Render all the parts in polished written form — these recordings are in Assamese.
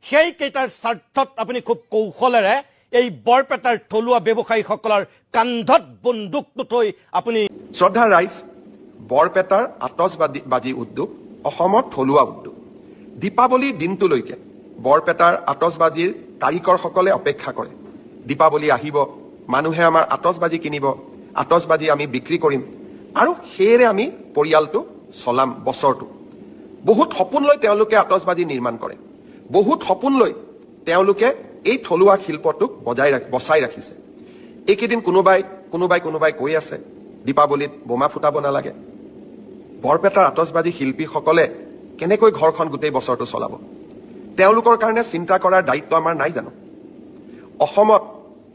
সেইকেইটাৰ স্বাৰ্থত আপুনি খুব কৌশলেৰে এই বৰপেটাৰ থলুৱা ব্যৱসায়ীসকলৰ কান্ধত বন্দুকটো থৈ আপুনি শ্ৰদ্ধা ৰাইজ, বৰপেটাৰ আতচবাজি উদ্যোগ অসমৰ থলুৱা উদ্যোগ। দীপাৱলীৰ দিনটোলৈকে বৰপেটাৰ আতচবাজিৰ কাৰিকৰসকলে অপেক্ষা কৰে। দীপাৱলী আহিব, মানুহে আমাৰ আতচবাজি কিনিব, আতচবাজি আমি বিক্ৰী কৰিম আৰু সেয়েৰে আমি পৰিয়ালটো চলাম বছৰটো। বহুত সপোন লৈ তেওঁলোকে আতচবাজি নিৰ্মাণ কৰে, বহুত সপোন লৈ তেওঁলোকে এই থলুৱা শিল্পটোক বচাই ৰাখিছে। এইকেইদিন কোনোবাই কৈ আছে দীপাৱলীত বোমা ফুটাব নালাগে। বৰপেটাৰ আতচবাজি শিল্পীসকলে কেনেকৈ ঘৰখন গোটেই বছৰটো চলাব? তেওঁলোকৰ কাৰণে চিন্তা কৰাৰ দায়িত্ব আমাৰ নাই জানো? অসমত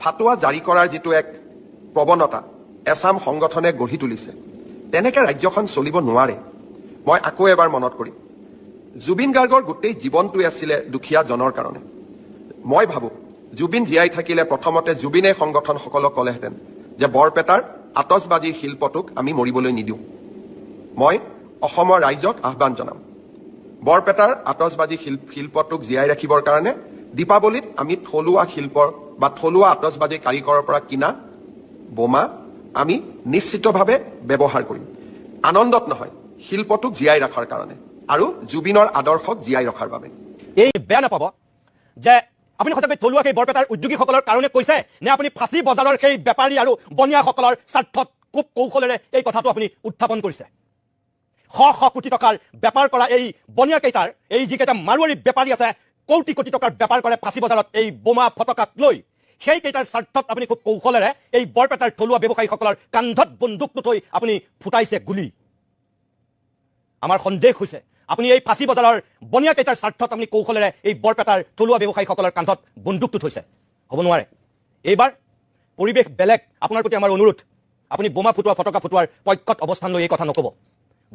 ফাটুৱা জাৰি কৰাৰ যিটো এক প্ৰৱণতা এছাম সংগঠনে গঢ়ি তুলিছে, তেনেকে ৰাজ্যখন চলিব নোৱাৰে। মই আকৌ এবাৰ মনত কৰিম, জুবিন গাৰ্গৰ গোটেই জীৱনটোৱে আছিলে দুখীয়াজনৰ কাৰণে। মই ভাবোঁ জুবিন জীয়াই থাকিলে প্ৰথমতে জুবিনে সংগঠনসকলক ক'লেহেঁতেন যে বৰপেটাৰ আতচবাজিৰ শিল্পটোক আমি মৰিবলৈ নিদিওঁ। মই অসমৰ ৰাইজক আহ্বান জনাম, বৰপেটাৰ আতচবাজি শিল্পটোক জীয়াই ৰাখিবৰ কাৰণে দীপাৱলীত আমি থলুৱা শিল্পৰ বা থলুৱা আতচবাজি কাৰিকৰৰ পৰা কিনা বোমা আমি নিশ্চিতভাৱে ব্যৱহাৰ কৰিম। আনন্দত নহয়, শিল্পটোক জীয়াই ৰখাৰ কাৰণে আৰু জুবিনৰ আদৰ্শক জীয়াই ৰখাৰ বাবে। এই বেয়া নাপাব যে আপুনি সঁচাকৈ থলুৱা সেই বৰপেটাৰ উদ্যোগীসকলৰ কাৰণে কৈছে, নে আপুনি ফাঁচী বজাৰৰ সেই বেপাৰী আৰু বনিয়াসকলৰ স্বাৰ্থত খুব কৌশলেৰে এই কথাটো আপুনি উত্থাপন কৰিছে? শ শ কোটি টকাৰ বেপাৰ কৰা এই বনিয়াকেইটাৰ, এই যিকেইটা মাৰোৱাৰী বেপাৰী আছে, কোটি কোটি টকাৰ বেপাৰ কৰে ফাঁচী বজাৰত এই বোমা ফটকাক লৈ। সেইকেইটাৰ স্বাৰ্থত আপুনি খুব কৌশলেৰে এই বৰপেটাৰ থলুৱা ব্যৱসায়ীসকলৰ কান্ধত বন্দুকটো থৈ আপুনি ফুটাইছে গুলী। আমাৰ সন্দেহ হৈছে আপুনি এই ফাঁচী বজাৰৰ বনিয়াকেইটাৰ স্বাৰ্থত আপুনি কৌশলেৰে এই বৰপেটাৰ থলুৱা ব্যৱসায়ীসকলৰ কান্ধত বন্দুকটো থৈছে। হ'ব নোৱাৰে। এইবাৰ পৰিৱেশ বেলেগ। আপোনাৰ প্ৰতি আমাৰ অনুৰোধ, আপুনি বোমা ফুটোৱা ফটকা ফুটোৱাৰ পক্ষত অৱস্থান লৈ এই কথা নক'ব।